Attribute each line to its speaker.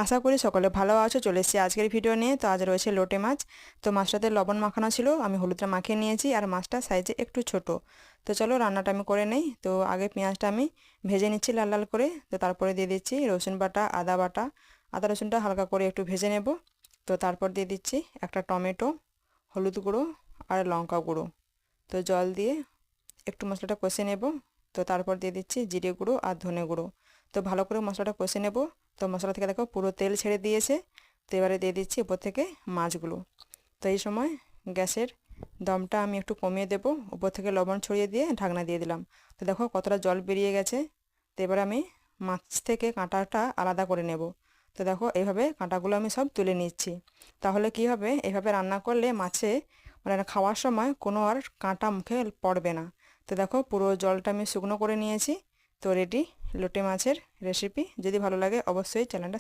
Speaker 1: আশা করি সকলে ভালো আছো। চলে এসেছি আজকের ভিডিও নিয়ে। তো আজ রয়েছে লোটে মাছ। তো মাছটাতে লবণ মাখানো ছিল, আমি হলুদটা মাখিয়ে নিয়েছি, আর মাছটা সাইজে একটু ছোট। তো চলো রান্নাটা আমি করে নেই। তো আগে পেঁয়াজটা আমি ভেজে নিচ্ছি লাল লাল করে। তো তারপরে দিয়ে দিচ্ছি রসুন বাটা, আদা বাটা। আদা রসুনটা হালকা করে একটু ভেজে নেব। তো তারপর দিয়ে দিচ্ছি একটা টমেটো, হলুদ গুঁড়ো আর লঙ্কা গুঁড়ো। তো জল দিয়ে একটু মশলাটা কষে নেব। তো তারপর দিয়ে দিচ্ছি জিরে গুঁড়ো আর ধনে গুঁড়ো। তো ভালো করে মশলাটা কষে নেব। তো মশলা থেকে দেখো পুরো তেল ছেড়ে দিয়েছে। তো এবারে দিয়ে দিচ্ছি উপর থেকে মাছগুলো। তো এই সময় গ্যাসের দমটা আমি একটু কমিয়ে দেব, উপর থেকে লবণ ছড়িয়ে দিয়ে ঢাকনা দিয়ে দিলাম। তো দেখো কতটা জল বেরিয়ে গেছে। তো এবার আমি মাছ থেকে কাঁটাটা আলাদা করে নেব। তো দেখো এইভাবে কাঁটাগুলো আমি সব তুলে নিচ্ছি। তাহলে কি হবে, এইভাবে রান্না করলে মাছে মানে খাওয়ার সময় কোনো আর কাঁটা মুখে পড়বে না। তো দেখো পুরো জলটা আমি শুকনো করে নিয়েছি। তো রেডি লোটে মাছের রেসিপি। যদি ভালো লাগে অবশ্যই চ্যানেলটা